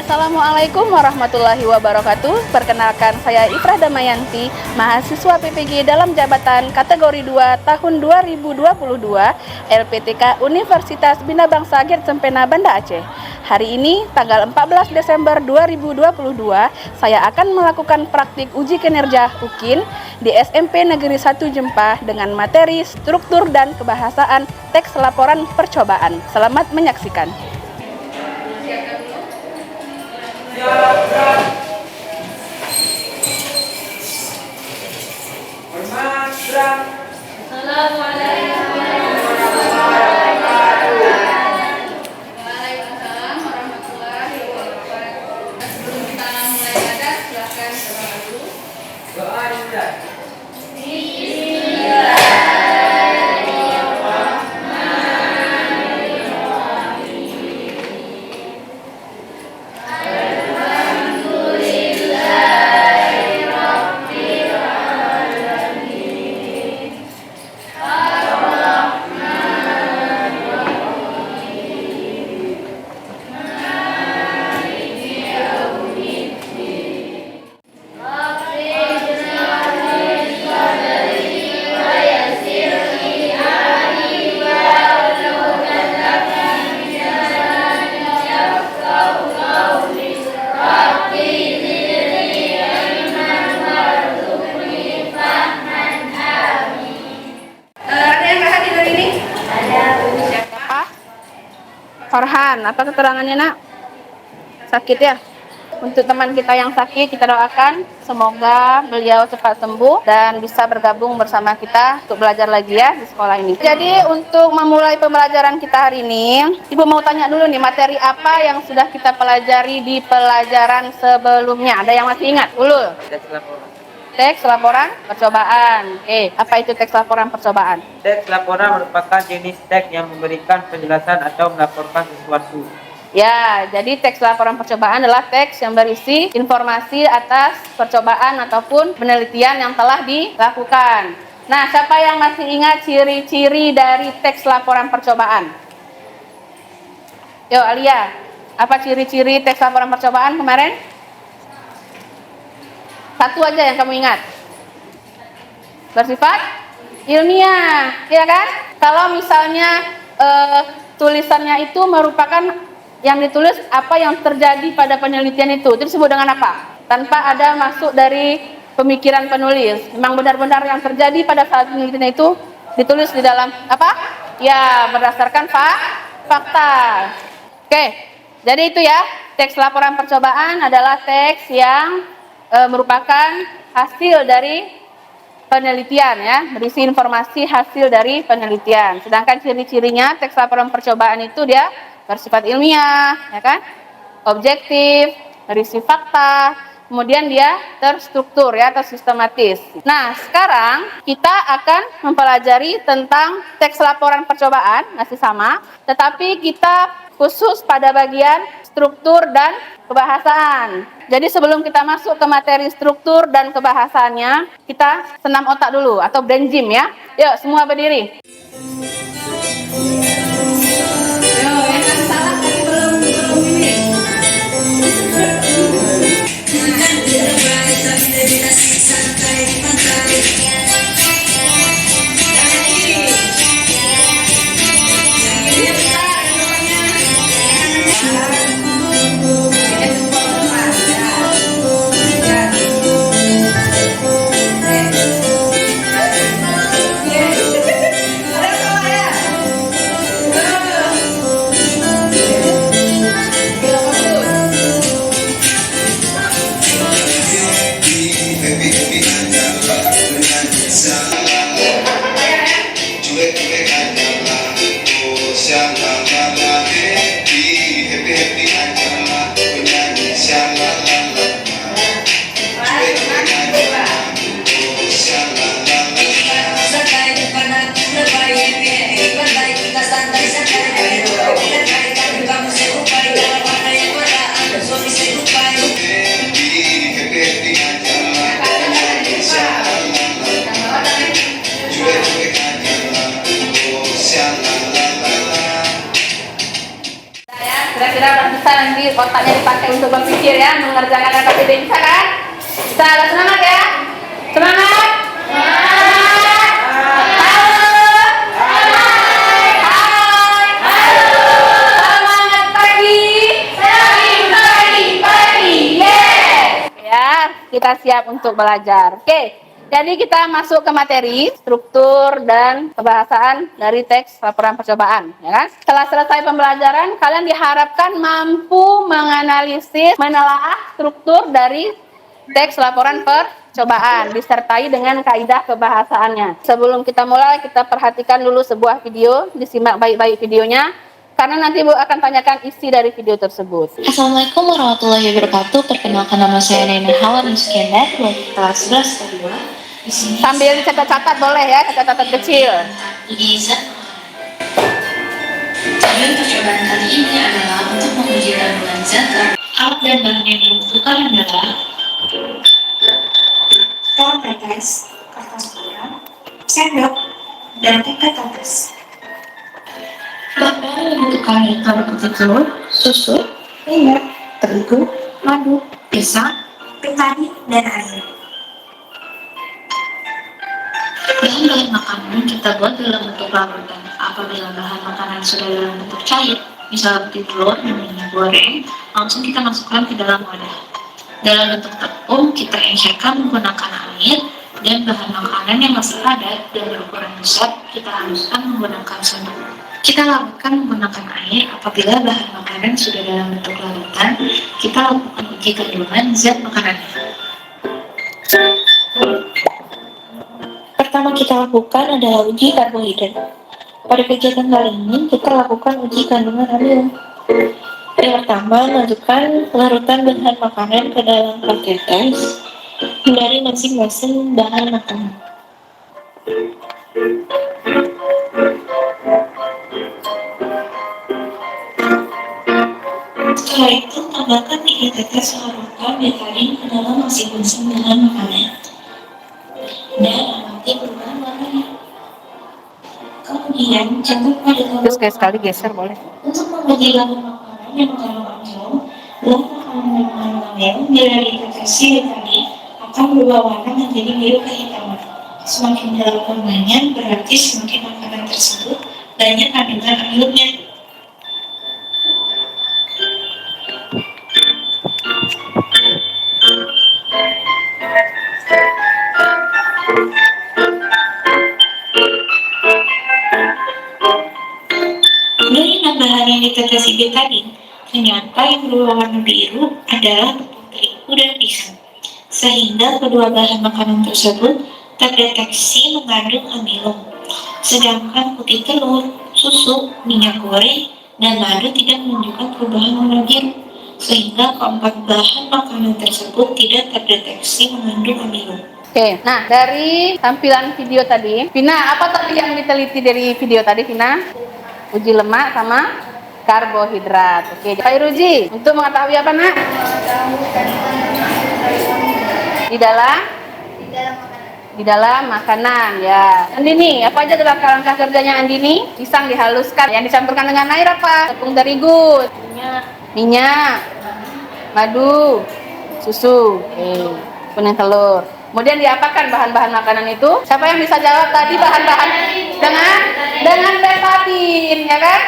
Assalamualaikum warahmatullahi wabarakatuh. Perkenalkan, saya Ifrah Damayanti, mahasiswa PPG dalam jabatan kategori 2 tahun 2022 LPTK Universitas Bina Bangsa Gert Sempena Banda Aceh. Hari ini, tanggal 14 Desember 2022, saya akan melakukan praktik uji kinerja UKIN di SMP Negeri 1 Jempah dengan materi struktur dan kebahasaan teks laporan percobaan. Selamat menyaksikan. Assalamualaikum. Waalaikumsalam warahmatullahi wabarakatuh. Sebelum kita mulai belajar, silakan berdoa dulu. Doa dimulai. Farhan, apa keterangannya nak? Sakit ya? Untuk teman kita yang sakit, kita doakan semoga beliau cepat sembuh dan bisa bergabung bersama kita untuk belajar lagi ya di sekolah ini. Jadi untuk memulai pembelajaran kita hari ini, Ibu mau tanya dulu nih, materi apa yang sudah kita pelajari di pelajaran sebelumnya? Ada yang masih ingat? Ulul? Teks laporan percobaan. Apa itu teks laporan percobaan? Teks laporan merupakan jenis teks yang memberikan penjelasan atau melaporkan sesuatu. Ya, jadi teks laporan percobaan adalah teks yang berisi informasi atas percobaan ataupun penelitian yang telah dilakukan. Nah, siapa yang masih ingat ciri-ciri dari teks laporan percobaan? Yo, Alia, apa ciri-ciri teks laporan percobaan kemarin? Satu aja yang kamu ingat. Bersifat ilmiah, ya kan? Kalau misalnya tulisannya itu merupakan yang ditulis apa yang terjadi pada penelitian itu disebut dengan apa? Tanpa ada masuk dari pemikiran penulis. Memang benar-benar yang terjadi pada saat penelitian itu ditulis di dalam apa? Ya, berdasarkan fakta. Oke, jadi itu ya, teks laporan percobaan adalah teks yang merupakan hasil dari penelitian ya, berisi informasi hasil dari penelitian. Sedangkan ciri-cirinya teks laporan percobaan itu dia bersifat ilmiah, ya kan? Objektif, berisi fakta, kemudian dia terstruktur ya atau sistematis. Nah, sekarang kita akan mempelajari tentang teks laporan percobaan, masih sama, tetapi kita khusus pada bagian struktur dan kebahasaan. Jadi sebelum kita masuk ke materi struktur dan kebahasaannya, kita senam otak dulu atau brain gym ya. Yuk, semua berdiri. Yuk, yang salah tadi belum ini. dipakai untuk berpikir ya, mengerjakan LKPD. Bisa kan? Kita ada semangat ya? Semangat! Kita siap untuk belajar. Oke, jadi kita masuk ke materi, struktur dan pembahasan dari teks laporan percobaan, ya kan? Setelah selesai pembelajaran, kalian diharapkan mampu menganalisis, menelaah struktur dari teks laporan percobaan disertai dengan kaidah kebahasaannya. Sebelum kita mulai, kita perhatikan dulu sebuah video, disimak baik-baik videonya. Karena nanti Bu akan tanyakan isi dari video tersebut. Assalamualaikum warahmatullahi wabarakatuh. Perkenalkan nama saya Nena Hawan Iskandar dari kelas 11 kedua. Di sini Sambil catat-catat boleh ya, catat-catat kecil. Iza. Tujuan percobaan kali ini adalah untuk menguji kandungan zat. Alat dan bahan yang dibutuhkan adalah tong tetes, kertas merah, sendok, dan tongkat tetes. Bahan yang dibutuhkan adalah putih telur, susu, minyak, terigu, madu, pisang, betadin, dan air. Bahan-bahan makanan kita buat dalam bentuk larutan. Apabila bahan makanan sudah dalam bentuk cair, misal putih telur dan minyak goreng, langsung kita masukkan ke dalam wadah. Dalam bentuk tepung, kita encerkan menggunakan air, dan bahan makanan yang masih padat dan berukuran besar, kita haluskan menggunakan sendok. Kita lakukan menggunakan air. Apabila bahan makanan sudah dalam bentuk larutan, kita lakukan uji kandungan zat makanannya. Pertama kita lakukan adalah uji karbohidrat. Pada kegiatan kali ini, kita lakukan uji kandungan amino. Yang pertama, masukkan larutan bahan makanan ke dalam tetes dari masing-masing bahan makanan. Setelah itu, tambahkan 3 tetes larutan betadin ke dalam masing-masing bahan makanan dan amati perubahan warnanya. Kemudian, catat pada Terus kayak sekali geser boleh. untuk menguji bahan makanan yang mengandung amino, bahan makanan yang mengandung amino bila ditetesi betadin akan berubah warna menjadi biru kehitaman. Semakin gelap warnanya, berarti semakin makanan tersebut banyak kandungan aminnya. Dari bahan yang ditetesi betadin, ternyata yang berubah warna biru adalah tepung terigu dan pisang, sehingga kedua bahan makanan tersebut terdeteksi mengandung amino. Sedangkan putih telur, susu, minyak goreng, dan madu tidak menunjukkan perubahan warna biru, sehingga keempat bahan makanan tersebut tidak terdeteksi mengandung amino. Oke, nah dari tampilan video tadi, Vina, apa tadi yang diteliti dari video tadi, Vina? Uji lemak sama karbohidrat. Oke, Pak Iruji, untuk mengetahui apa, Nak? Di dalam makanan, ya. Andini, apa aja langkah-langkah kerjanya Andini? Pisang dihaluskan, yang dicampurkan dengan air apa? Tepung terigu, minyak, madu, susu, kuning telur. Kemudian diapakan bahan-bahan makanan itu? Siapa yang bisa jawab tadi bahan-bahan dengan betadin, ya kan?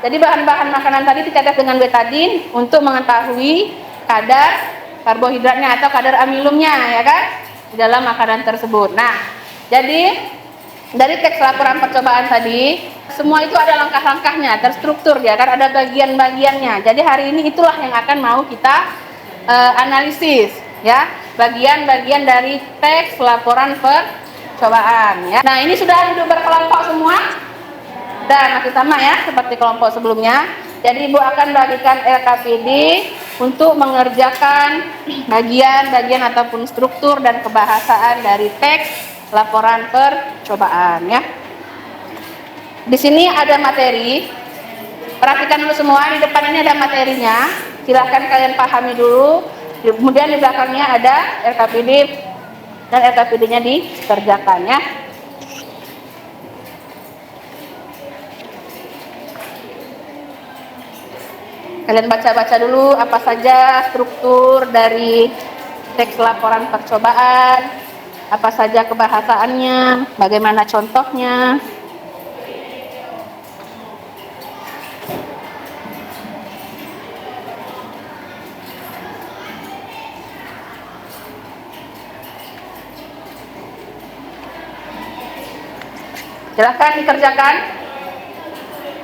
Jadi bahan-bahan makanan tadi dicatat dengan betadin untuk mengetahui kadar karbohidratnya atau kadar amilumnya, ya kan? Di dalam makanan tersebut. Nah, jadi dari teks laporan percobaan tadi, semua itu ada langkah-langkahnya, terstruktur ya kan, ada bagian-bagiannya. Jadi hari ini itulah yang akan mau kita analisis, ya, bagian-bagian dari teks laporan percobaan, ya. Nah, ini sudah duduk berkelompok semua, dan masih sama ya seperti kelompok sebelumnya. Jadi Ibu akan bagikan LKPD untuk mengerjakan bagian-bagian ataupun struktur dan kebahasaan dari teks laporan percobaan, ya. Di sini ada materi. Perhatikan dulu semua, di depan ini ada materinya. Silahkan kalian pahami dulu. Kemudian di belakangnya ada LKPD dan LKPD-nya dikerjakan, ya. Kalian baca-baca dulu apa saja struktur dari teks laporan percobaan, apa saja kebahasaannya, bagaimana contohnya. Silahkan dikerjakan.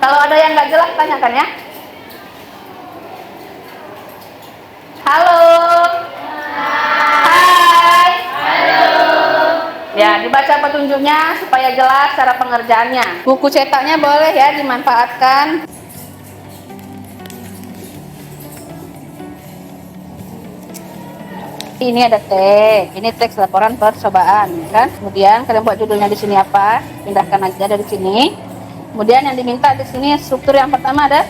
Kalau ada yang nggak jelas, tanyakan ya. Halo. Hai. Ya, dibaca petunjuknya supaya jelas cara pengerjaannya. Buku cetaknya boleh ya dimanfaatkan. Ini ada teks, ini teks laporan percobaan, kan? Kemudian kalian buat judulnya di sini apa? Pindahkan aja dari sini. Kemudian yang diminta di sini struktur yang pertama ada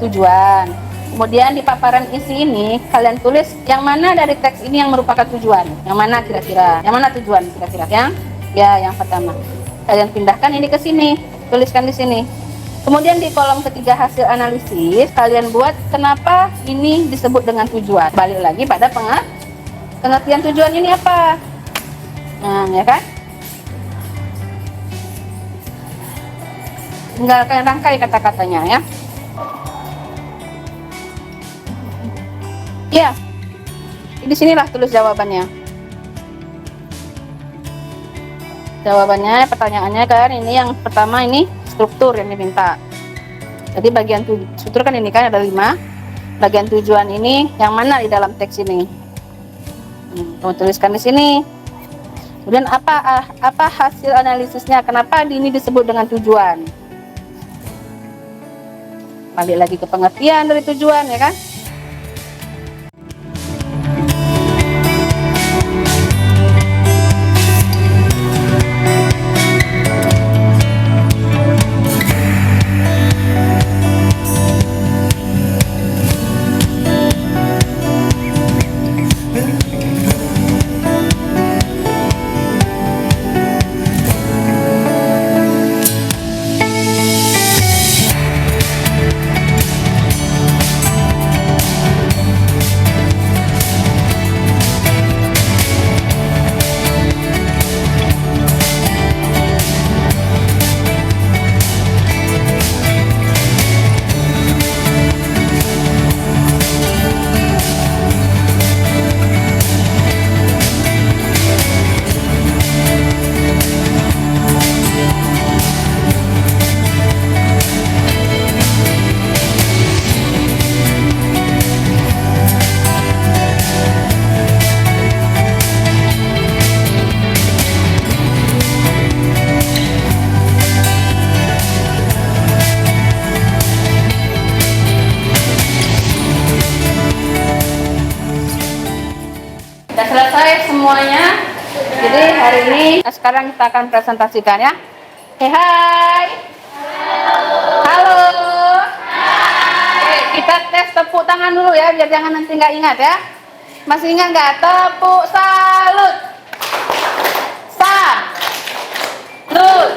tujuan. Kemudian di paparan isi ini kalian tulis yang mana dari teks ini yang merupakan tujuan. Yang mana kira-kira? Yang mana tujuan kira-kira? Yang pertama. Kalian pindahkan ini ke sini, tuliskan di sini. Kemudian di kolom ketiga hasil analisis kalian buat kenapa ini disebut dengan tujuan. Balik lagi pada pengertian tujuan ini apa? Nah, ya kan? Tinggal kalian rangkai kata-katanya ya. Ya, di sinilah tulis jawabannya. Jawabannya, pertanyaannya kan ini yang pertama ini struktur yang diminta. Jadi bagian struktur kan ini kan ada 5. Bagian tujuan ini yang mana di dalam teks ini? Kamu tuliskan di sini. Kemudian apa hasil analisisnya? Kenapa ini disebut dengan tujuan? Balik lagi ke pengertian dari tujuan ya kan? Sudah selesai semuanya. Jadi hari ini sekarang kita akan presentasikan ya. Hai. Halo. Oke, kita tes tepuk tangan dulu ya, biar jangan nanti nggak ingat ya. Masih ingat nggak? Tepuk salut. Salut.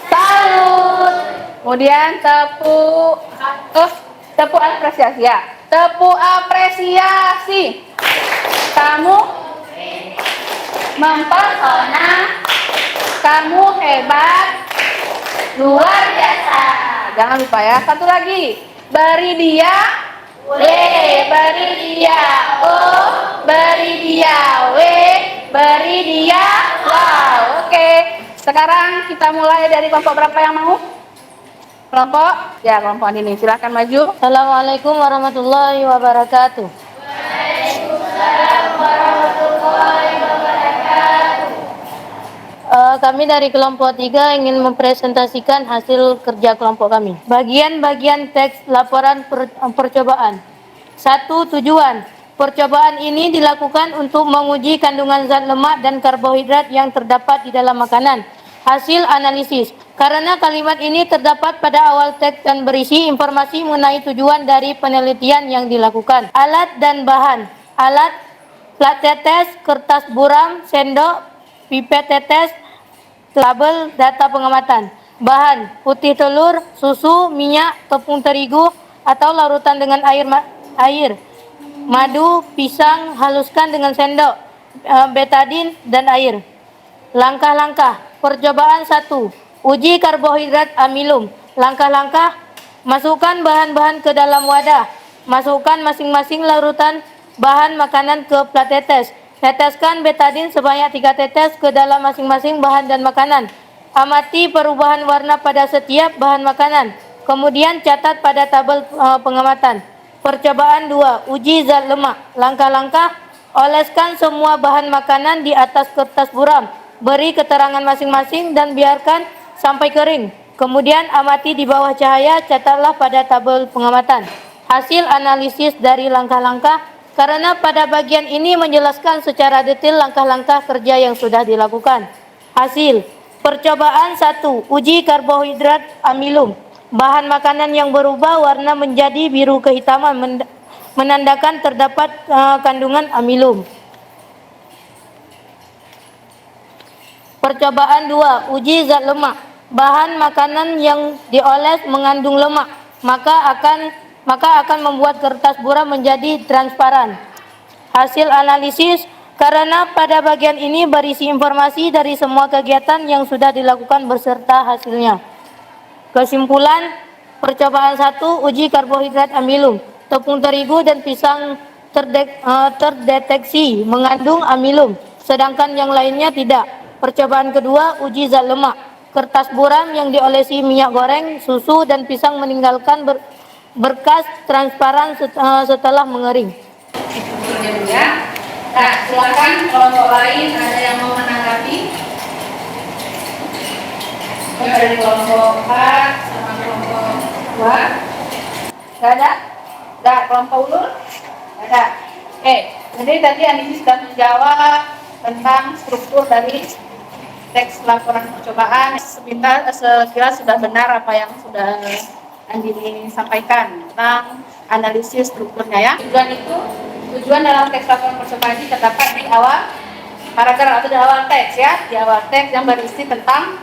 Salut. Kemudian tepuk apresiasi ya. Tepuk apresiasi. Kamu mempesona, kamu hebat, luar biasa. Jangan lupa ya, satu lagi. Beri dia, beri dia, beri dia, beri dia, wow. Oke, sekarang kita mulai dari kelompok berapa yang mau? Kelompok? Ya, kelompok ini. Silahkan maju. Assalamualaikum warahmatullahi wabarakatuh. Kami dari kelompok 3 ingin mempresentasikan hasil kerja kelompok kami. Bagian-bagian teks laporan percobaan. 1. Tujuan. Percobaan ini dilakukan untuk menguji kandungan zat lemak dan karbohidrat yang terdapat di dalam makanan. Hasil analisis. Karena kalimat ini terdapat pada awal teks dan berisi informasi mengenai tujuan dari penelitian yang dilakukan. Alat dan bahan. Alat: plat tetes, kertas buram, sendok, pipet tetes, label data pengamatan. Bahan: putih telur, susu, minyak, tepung terigu, atau larutan dengan air, madu, pisang, haluskan dengan sendok, betadin, dan air. Langkah-langkah. Percobaan 1. Uji karbohidrat amilum. Langkah-langkah. Masukkan bahan-bahan ke dalam wadah. Masukkan masing-masing larutan bahan makanan ke plat tetes. Teteskan betadin sebanyak 3 tetes ke dalam masing-masing bahan dan makanan. Amati perubahan warna pada setiap bahan makanan. Kemudian catat pada tabel pengamatan. Percobaan 2. Uji zat lemak. Langkah-langkah. Oleskan semua bahan makanan di atas kertas buram. Beri keterangan masing-masing dan biarkan sampai kering. Kemudian amati di bawah cahaya, catatlah pada tabel pengamatan. Hasil analisis dari langkah-langkah, karena pada bagian ini menjelaskan secara detail langkah-langkah kerja yang sudah dilakukan. Hasil percobaan 1. Uji karbohidrat amilum. Bahan makanan yang berubah warna menjadi biru kehitaman menandakan terdapat kandungan amilum. Percobaan 2. Uji zat lemak. Bahan makanan yang dioles mengandung lemak, maka akan membuat kertas buram menjadi transparan. Hasil analisis, karena pada bagian ini berisi informasi dari semua kegiatan yang sudah dilakukan beserta hasilnya. Kesimpulan, percobaan 1. Uji karbohidrat amilum. Tepung terigu dan pisang terdeteksi mengandung amilum, sedangkan yang lainnya tidak. Percobaan kedua, uji zat lemak. Kertas buram yang diolesi minyak goreng, susu, dan pisang meninggalkan berkas transparan setelah mengering. Ya. Nah, silakan kelompok lain ada yang mau menanggapi. Dari kelompok 4 sama kelompok 2. Gak ada? Gak, kelompok ulur? Gak ada. Jadi tadi Andi sudah menjawab tentang struktur dari teks laporan percobaan. Sekilas sudah benar apa yang sudah Andi sampaikan tentang analisis strukturnya ya. Tujuan dalam teks laporan percobaan ini terdapat di awal paragraf atau di awal teks ya, di awal teks yang berisi tentang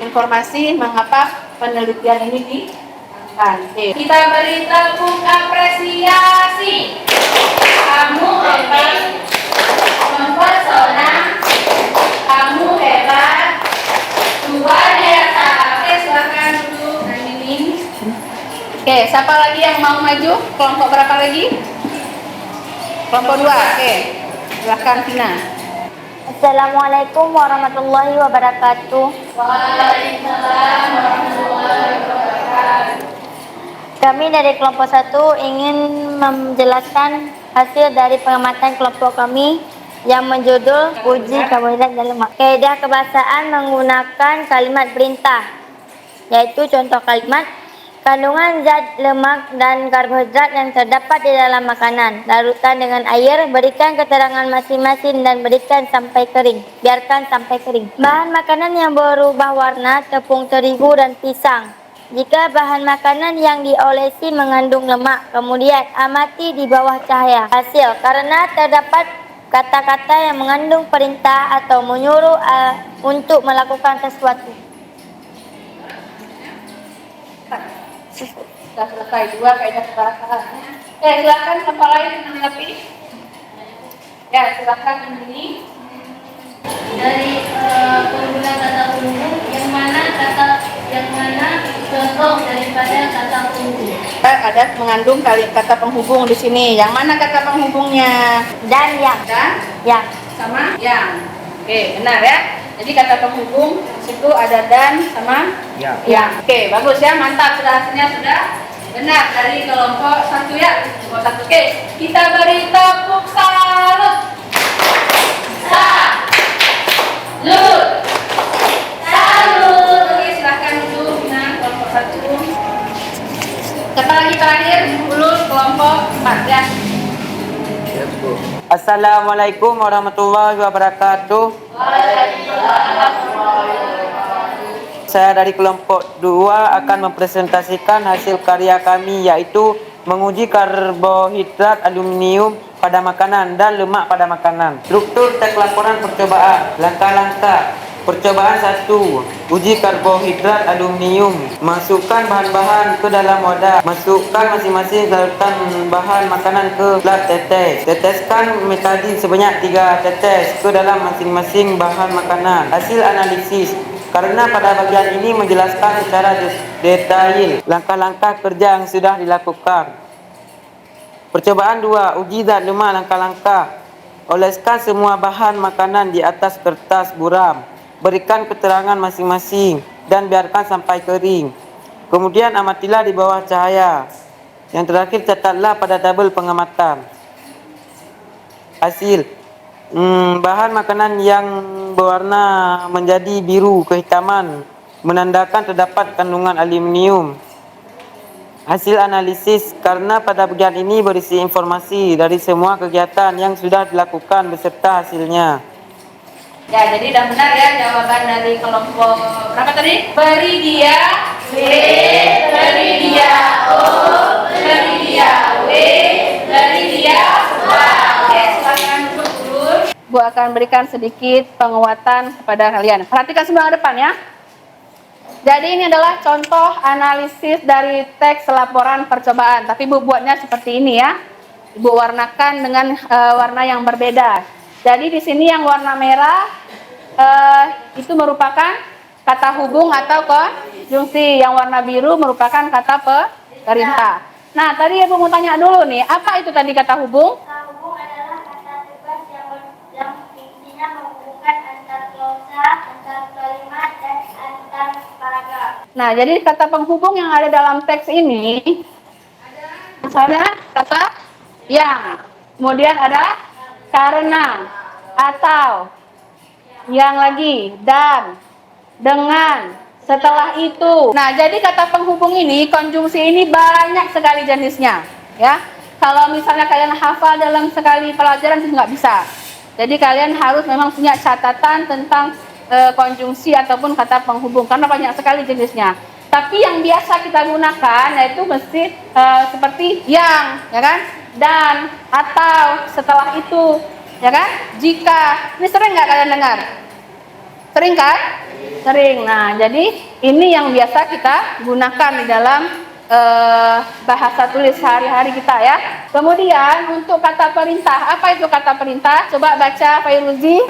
informasi mengapa penelitian ini dilakukan. Kita beri tepuk apresiasi. Kamu hebat, mempesona. Kamu hebat. Tuhan Esa. Silakan duduk. Nah ini. Siapa lagi yang mau maju? Kelompok berapa lagi? Kelompok 2. Silakan Tina. Assalamualaikum warahmatullahi wabarakatuh. Waalaikumsalam warahmatullahi wabarakatuh. Kami dari kelompok 1 ingin menjelaskan hasil dari pengamatan kelompok kami yang menjudul uji karbohidrat dan lemak. Kaidah kebahasaan menggunakan kalimat perintah, yaitu contoh kalimat: kandungan zat lemak dan karbohidrat yang terdapat di dalam makanan, larutan dengan air, berikan keterangan masing-masing dan berikan sampai kering, biarkan sampai kering. Bahan makanan yang berubah warna, tepung terigu dan pisang. Jika bahan makanan yang diolesi mengandung lemak, kemudian amati di bawah cahaya. Hasil, karena terdapat kata-kata yang mengandung perintah atau menyuruh untuk melakukan sesuatu. Sudah selesai 2 kaidah kebahasaannya. Silakan siapa lain menanggapi? Ya, silakan ini. Dari penggunaan kata penghubung, yang mana contoh daripada kata penghubung? Ada mengandung kata penghubung di sini. Yang mana kata penghubungnya? Dan yang. Dan Yang. sama yang. Benar ya. Jadi kata penghubung di situ ada dan sama yang. Bagus ya, mantap. Hasilnya sudah benar dari kelompok 1 ya. Kelompok 1. Kita beri tepuk salut. Salut. Silahkan duduk. Nah, kelompok 1. Siapa lagi terakhir? Ulul kelompok 4 ya. Assalamualaikum warahmatullahi wabarakatuh. Saya dari kelompok 2 akan mempresentasikan hasil karya kami, yaitu menguji karbohidrat aluminium pada makanan dan lemak pada makanan. Struktur teks laporan percobaan. Langkah-langkah. Percobaan 1. Uji karbohidrat aluminium. Masukkan bahan-bahan ke dalam wadah. Masukkan masing-masing larutan bahan makanan ke plat tetes. Teteskan metadin sebanyak 3 tetes ke dalam masing-masing bahan makanan. Hasil analisis. Karena pada bagian ini menjelaskan secara detail langkah-langkah kerja yang sudah dilakukan. Percobaan 2. Uji zat lemah langkah-langkah. Oleskan semua bahan makanan di atas kertas buram. Berikan keterangan masing-masing dan biarkan sampai kering. Kemudian amatilah di bawah cahaya. Yang terakhir catatlah pada tabel pengamatan. Hasil. Bahan makanan yang berwarna menjadi biru kehitaman menandakan terdapat kandungan aluminium. Hasil analisis karena pada bagian ini berisi informasi dari semua kegiatan yang sudah dilakukan beserta hasilnya. Ya, jadi sudah benar ya jawaban dari kelompok berapa tadi? Beri dia B, beri dia O, beri dia W, beri dia A. Oke, silakan duduk dulu. Bu akan berikan sedikit penguatan kepada kalian. Perhatikan semua ke depan ya. Jadi ini adalah contoh analisis dari teks laporan percobaan. Tapi Bu buatnya seperti ini ya. Ibu warnakan dengan warna yang berbeda. Jadi di sini yang warna merah itu merupakan kata hubung atau konjungsi. Yang warna biru merupakan kata perintah. Nah, tadi Ibu mau tanya dulu nih, apa itu tadi kata hubung? Kata hubung adalah kata tugas yang intinya menghubungkan antar klausa, antar kalimat, dan antar paragraf. Nah, jadi kata penghubung yang ada dalam teks ini ada kata yang, kemudian ada karena, atau, yang lagi, dan, dengan, setelah itu. Nah, jadi kata penghubung ini, konjungsi ini banyak sekali jenisnya, ya. Kalau misalnya kalian hafal dalam sekali pelajaran itu nggak bisa. Jadi kalian harus memang punya catatan tentang konjungsi ataupun kata penghubung karena banyak sekali jenisnya. Tapi yang biasa kita gunakan yaitu mesti seperti yang, ya kan, dan, atau, setelah itu, ya kan, jika. Ini sering nggak kalian dengar? Sering kan? Sering. Nah, jadi ini yang biasa kita gunakan di dalam bahasa tulis sehari-hari kita ya. Kemudian untuk kata perintah, apa itu kata perintah? Coba baca Fairuzi.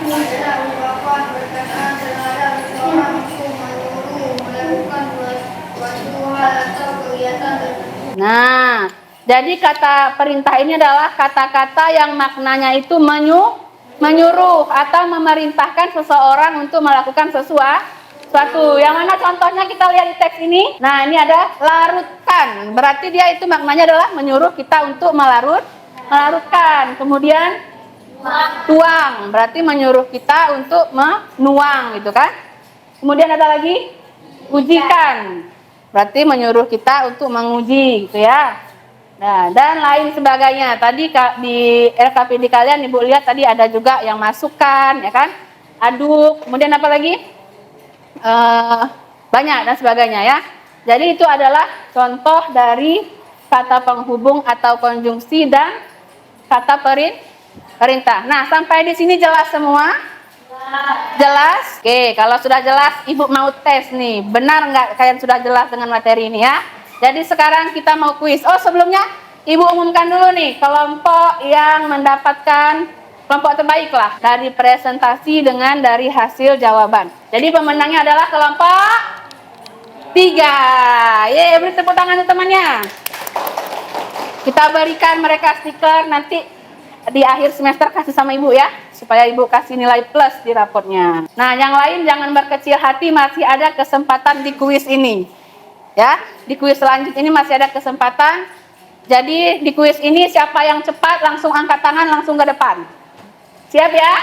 Nah, jadi kata perintah ini adalah kata-kata yang maknanya itu menyuruh atau memerintahkan seseorang untuk melakukan sesuatu. Yang mana contohnya kita lihat di teks ini. Nah, ini ada larutkan. Berarti dia itu maknanya adalah menyuruh kita untuk melarutkan. Kemudian tuang, berarti menyuruh kita untuk menuang gitu kan. Kemudian ada lagi ujikan. Berarti menyuruh kita untuk menguji gitu ya. Nah, dan lain sebagainya. Tadi di LKPD kalian Ibu lihat tadi ada juga yang masukkan ya kan. Aduk, kemudian apa lagi? Banyak dan sebagainya ya. Jadi itu adalah contoh dari kata penghubung atau konjungsi dan kata perintah. Nah, sampai di sini jelas semua? Jelas? Oke, kalau sudah jelas Ibu mau tes nih. Benar nggak kalian sudah jelas dengan materi ini ya? Jadi sekarang kita mau kuis. Oh, sebelumnya Ibu umumkan dulu nih kelompok yang mendapatkan kelompok terbaik lah dari presentasi dengan dari hasil jawaban. Jadi pemenangnya adalah kelompok 3. Yeay, beri tepuk tangan temannya. Kita berikan mereka stiker nanti di akhir semester kasih sama Ibu ya, supaya Ibu kasih nilai plus di raportnya. Nah, yang lain jangan berkecil hati, masih ada kesempatan di kuis ini. Ya, di kuis selanjutnya ini masih ada kesempatan. Jadi di kuis ini siapa yang cepat langsung angkat tangan langsung ke depan. Siap ya?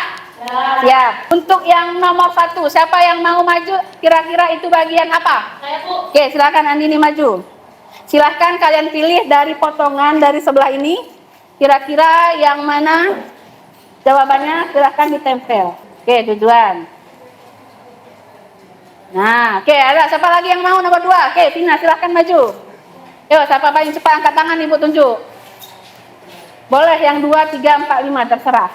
Siap. Untuk yang nomor 1, siapa yang mau maju? Kira-kira itu bagian apa? Saya, Bu. Oke, silakan Andini maju. Silahkan kalian pilih dari potongan dari sebelah ini. Kira-kira yang mana jawabannya silahkan ditempel. Oke, tujuan. Nah, oke, ada siapa lagi yang mau nomor 2? Oke, Tina silahkan maju. Yuk, siapa paling cepat angkat tangan Ibu tunjuk. Boleh yang 2, 3, 4, 5 terserah.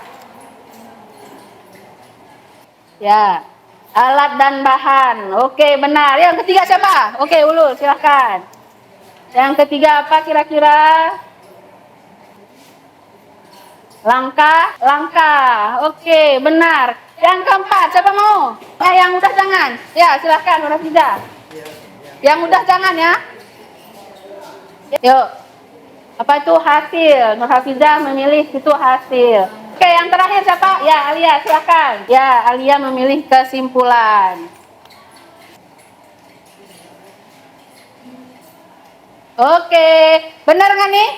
Ya. Alat dan bahan. Oke, benar. Yang ketiga siapa? Oke, Ulul, silahkan. Yang ketiga apa kira-kira? Langkah. Oke, benar. Yang keempat, siapa mau? Yang udah jangan. Ya, silahkan, Nur Hafizah. Yang udah jangan ya. Yuk. Apa itu hasil? Nur Hafizah memilih itu hasil. Oke, yang terakhir siapa? Ya, Alia, silahkan. Ya, Alia memilih kesimpulan. Oke, benar nggak nih?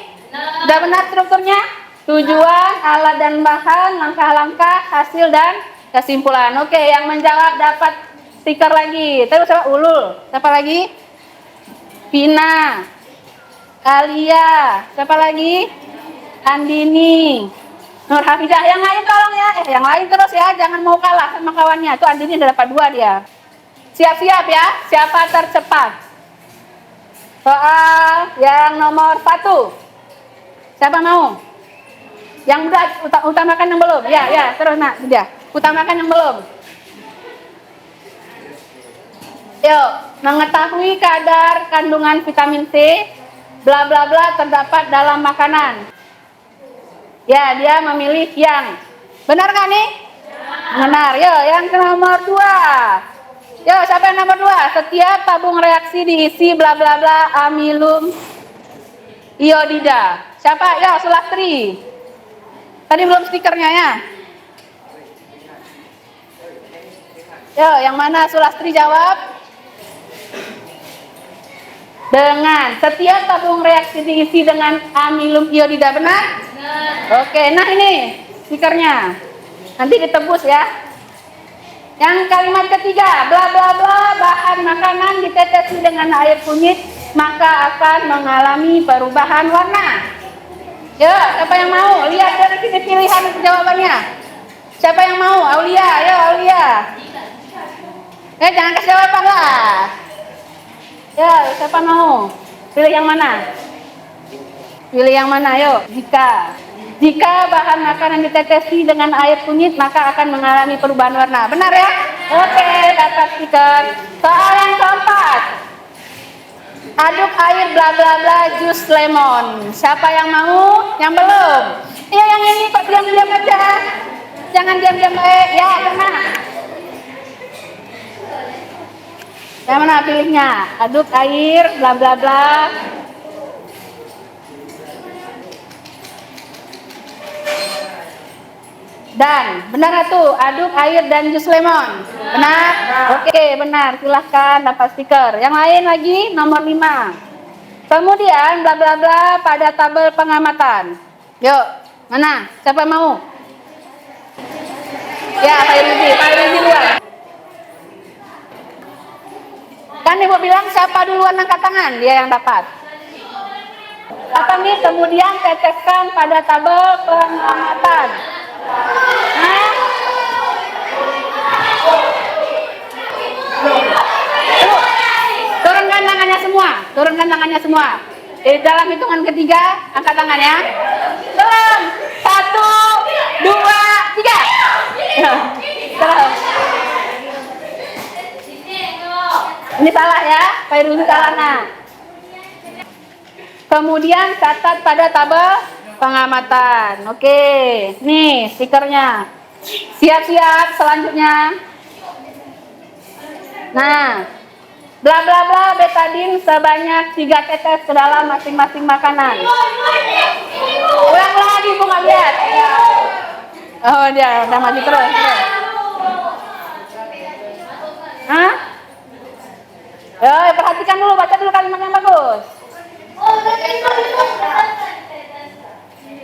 Udah benar strukturnya? Tujuan, alat dan bahan, langkah-langkah, hasil dan kesimpulan. Oke, yang menjawab dapat stiker lagi. Terus siapa? Ulul. Siapa lagi? Vina. Alia. Siapa lagi? Andini. Nur Hafizah. Yang lain tolong ya. Yang lain terus ya. Jangan mau kalah sama kawannya. Tuh Andini udah dapat 2 dia. Siap-siap ya. Siapa tercepat? Soal yang nomor 1. Siapa mau? Yang udah utamakan yang belum. Ya, terus nak, sudah. Utamakan yang belum. Yuk, mengetahui kadar kandungan vitamin C bla bla bla terdapat dalam makanan. Ya, dia memilih yang benar nggak nih? Benar. Yuk, yang ke nomor 2. Yuk, siapa yang nomor 2? Setiap tabung reaksi diisi bla bla bla amilum iodida. Siapa? Ya, Sulastri. Tadi belum stikernya ya. Yuk, yang mana Sulastri jawab? Dengan setiap tabung reaksi diisi dengan amilum iodida, benar? Oke, nah ini stikernya. Nanti ditebus ya. Yang kalimat ketiga, bla bla bla bahan makanan ditetesi dengan air kunyit maka akan mengalami perubahan warna. Yuk, siapa yang mau? Lihat dari sini pilihan jawabannya. Siapa yang mau? Aulia, ayo Aulia. Jangan kasih jawaban lah. Ya, siapa mau? Pilih yang mana? Pilih yang mana, yuk. Jika bahan makanan ditetesi dengan air kunyit, maka akan mengalami perubahan warna. Benar ya? Oke, dapat stiker. Soal yang keempat. Aduk air bla bla bla jus lemon. Siapa yang mau? Yang belum? Iya, yang ini kok diam-diam aja. Jangan diam-diam baik. Ya, kena. Yang mana pilihnya? Aduk air bla bla bla. Dan benar tuh, aduk air dan jus lemon. Benar? Oke, benar. Silahkan dapat stiker. Yang lain lagi nomor 5. Kemudian bla bla bla pada tabel pengamatan. Yuk, mana? Siapa mau? Ya, Pak Ruzi duluan. Kan Ibu bilang siapa duluan angkat tangan, dia yang dapat. Apa nih? Kemudian teteskan pada tabel pengamatan. Turunkan tangannya semua. Di dalam hitungan ketiga, angkat tangan ya. Dalam 1, 2, 3. Terus. Ini salah ya, Pak Ruzi salah nah. Kemudian catat pada tabel pengamatan. Oke, nih stikernya. Siap-siap selanjutnya. Nah, bla bla bla betadin sebanyak 3 tetes ke dalam masing-masing makanan. Ulang lagi, Bu, nggak lihat. Oh, dia udah maju terus. Hah? Perhatikan dulu, baca dulu kalimat yang bagus.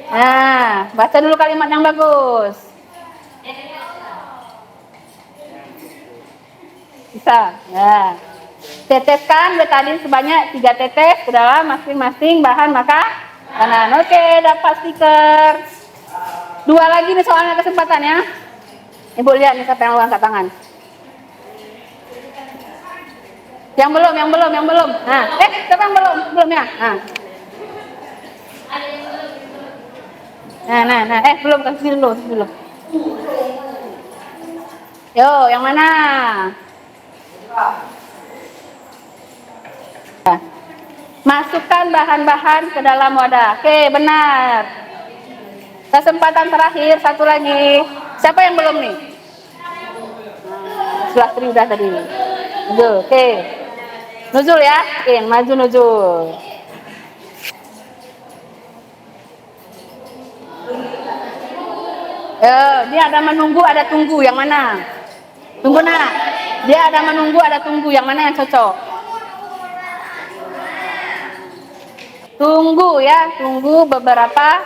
Nah, baca dulu kalimat yang bagus. Bisa. Ya. Teteskan betadin sebanyak 3 tetes ke dalam masing-masing bahan makanan. Oke, dapat stiker. 2 lagi nih soalnya kesempatan ya. Ibu lihat nih siapa yang angkat tangan. Yang belum. Nah, siapa yang belum ya? Nah. Belum, kasih dulu. Yo, yang mana? Masukkan bahan-bahan ke dalam wadah. Oke, benar. Kesempatan terakhir, satu lagi. Siapa yang belum nih? Sulastri udah tadi. Nuzul, oke. Nuzul ya, oke, maju Nuzul. Dia ada menunggu, ada tunggu, yang mana? Tunggu nak. Dia ada menunggu, ada tunggu, yang mana yang cocok? Tunggu ya, tunggu beberapa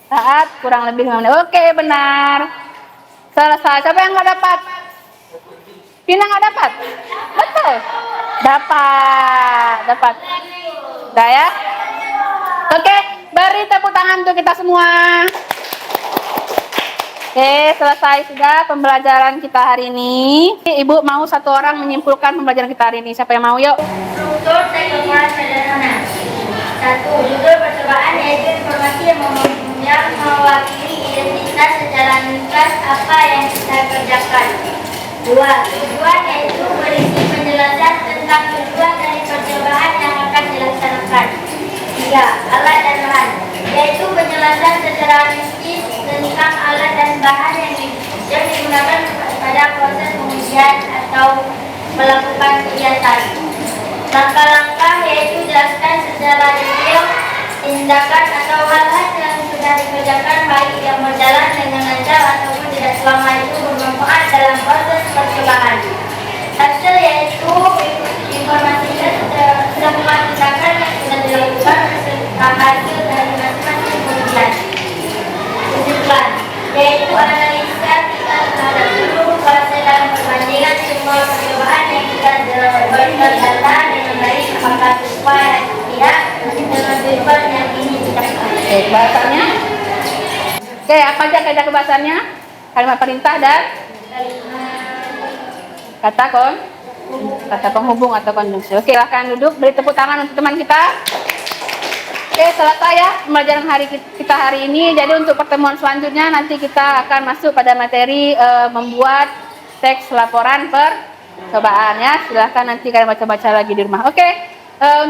saat, kurang lebih 5 menit. Oke, benar. Selesai. Siapa yang nggak dapat? Pina nggak dapat? Betul. Dapat. Udah ya? Oke, beri tepuk tangan untuk kita semua. Oke, selesai sudah pembelajaran kita hari ini. Ibu mau satu orang menyimpulkan pembelajaran kita hari ini. Siapa yang mau? Yuk. Struktur teks laporan sederhana. 1. Judul percobaan yaitu informasi yang mewakili identitas secara ringkas apa yang kita kerjakan. 2. Tujuan yaitu berisi penjelasan tentang tujuan dari percobaan yang akan dilaksanakan. 3. Alat dan bahan yaitu penjelasan secara rinci tentang alat dan bahan yang digunakan pada proses pengujian atau melakukan kegiatan. Langkah-langkah yaitu jelaskan secara detail tindakan atau hal-hal yang sudah dikerjakan baik yang berjalan dengan lancar ataupun tidak selama itu bermanfaat dalam proses percobaan. Hasil yaitu informasinya semua tindakan yang sudah dilakukan beserta hasil dari masing-masing pengujian. Kesimpulan yaitu analisa kita terhadap seluruh fase dalam perbandingan semua percobaan yang kita berikan data dengan baik apakah sesuai atau tidak dengan tujuan yang ingin kita capai. Oke, bahasanya. Oke, apa aja kaidah kebahasannya? Kalimat perintah dan kata penghubung atau konjungsi. Oke, silahkan duduk, beri tepuk tangan untuk teman kita. Oke, selesai ya pembelajaran kita hari ini. Jadi untuk pertemuan selanjutnya nanti kita akan masuk pada materi membuat teks laporan percobaan ya. Silahkan nanti kalian baca-baca lagi di rumah. Oke,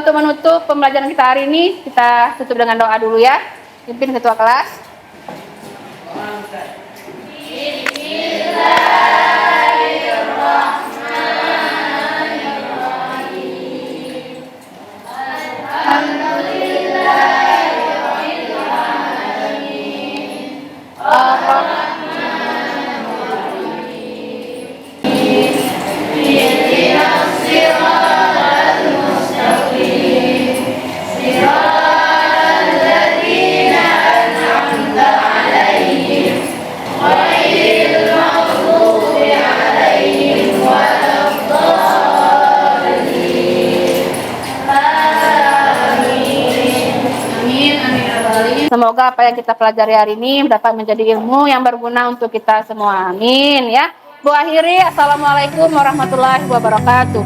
untuk menutup pembelajaran kita hari ini, kita tutup dengan doa dulu ya. Pimpin ketua kelas. Semoga apa yang kita pelajari hari ini dapat menjadi ilmu yang berguna untuk kita semua. Amin ya. Bu akhiri, assalamualaikum warahmatullahi wabarakatuh.